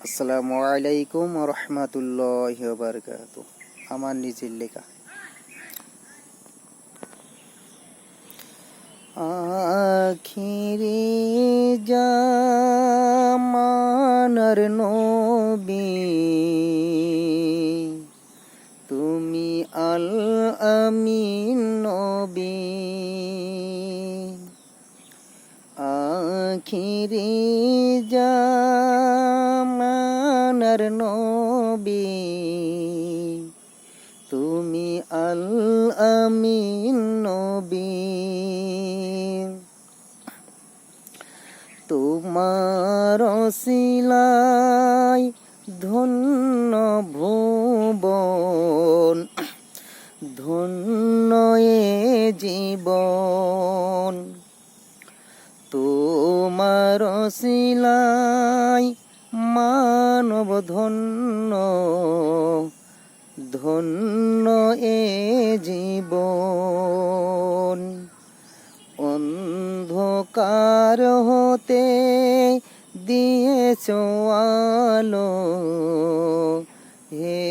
আসসালামু আলাইকুম রহমতুল্লাহি ওয়া বারাকাতুহু। আমার নিজের লেখা। আখিরি জামানার নবী তুমি আল আমিন নবী, আখিরি জামানার নবী তুমি আল আমিন নবী। তোমার ওসিলায় ধন্য ভুবন, ধন্য এ জীবন। তোমার ওসিলায় মানব ধন্য, ধন্য এ জীবন। অন্ধকার হতে দিয়েছ আলো, হে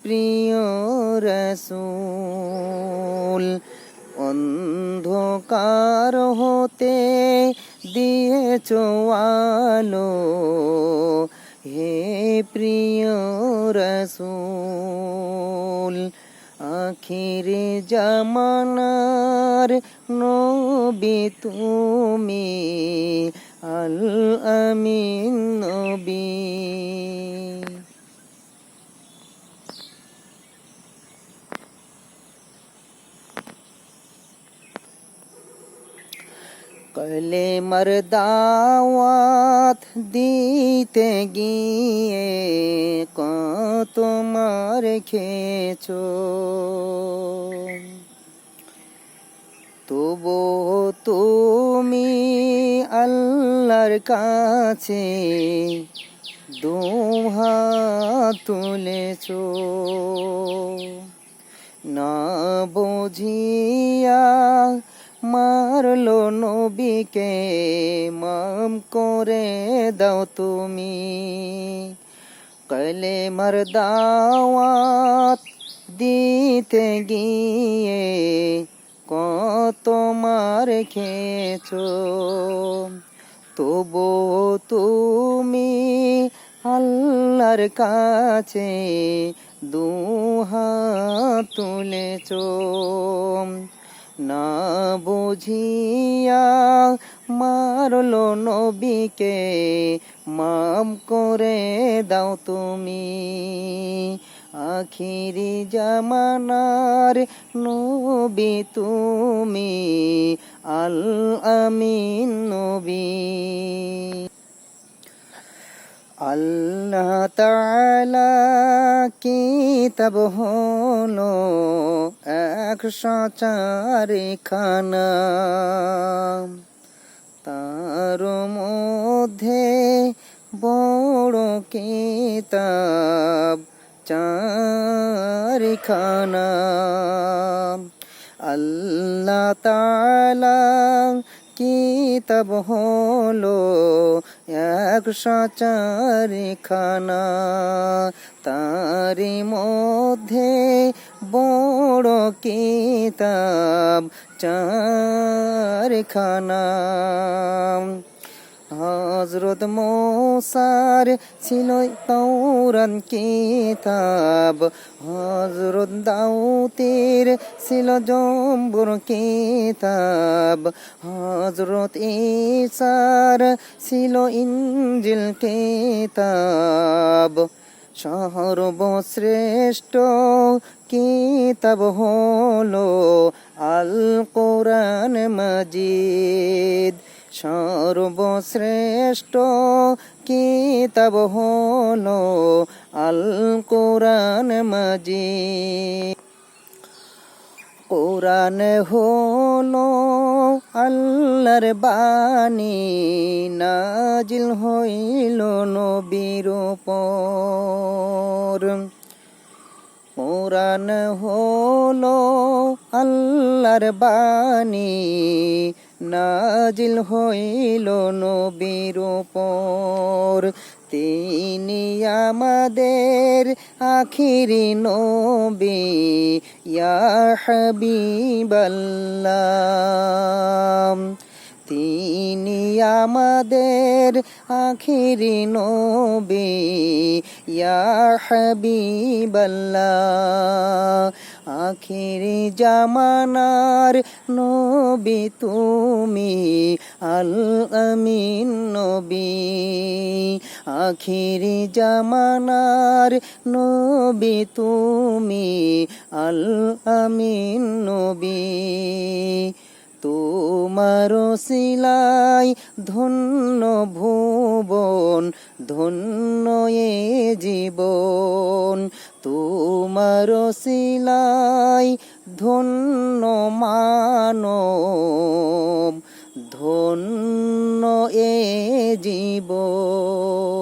প্রিয় রাসূল। অন্ধকার হতে দিয়েছ আলো, হে প্রিয় রাসূল। আখিরে জামানার নবী তুমি আল আমিন নবী। কলেমার দাওয়াত দিতে গিয়ে কত মার খেয়েছো, তবু তুমি আল্লাহর কাছে দুহাত তুলেছো। না বুঝিয়া মারলো নবীকে, মাম করে দাও তুমি। কলেমার দাওয়াত দিতে গিয়ে কত মার খেয়েছো, তবু তুমি আল্লাহর কাছে দুহাত তুলেছো। না বুঝিয়া মারলো নবীকে, মাম করে দাও তুমি। আখিরি জামানার নবী তুমি আল আমিন নবী। আল্লাহ তাআলা কিতাব হলো 104খানা, তার মধ্যে বড় কিতাব 4খানা। আল্লাহ তাআলা কিতাব হলো 104খানা, তারি মধ্যে বড় কিতাব 4খানা। হযরত মূসার ছিল তাওরাত কিতাব, হযরত দাউদের ছিল জবুর কিতাব, হযরত ঈসার ছিল ইনজিল কিতাব। সর্বশ্রেষ্ঠ কিতাব হলো আল কোরআন মাজিদ। সর্বশ্রেষ্ঠ কিতাব হলো আল কোরআন মাজিদ। কোরআন হলো আল্লাহর বাণী, নাজিল হইল নবীর উপর। কোরআন হলো আল্লাহর বাণী, নাজিল হইল নবীর উপর, তিনি আমাদের আখিরি নবী ইয়া হাবিবাল্লাহ। তিনি আমাদের আখিরি নবী ইয়া হাবিবাল্লাহ। আখিরি জামানার নবী তুমি আল আমিন নবী। আখিরি জামানার নবী তুমি আল আমিন নবী। তোমার সিলাই ধন্য ভুবন, ধন্য এ জীবন। তোমার সিলাই ধন্য মানব, ধন্য এ জীবন।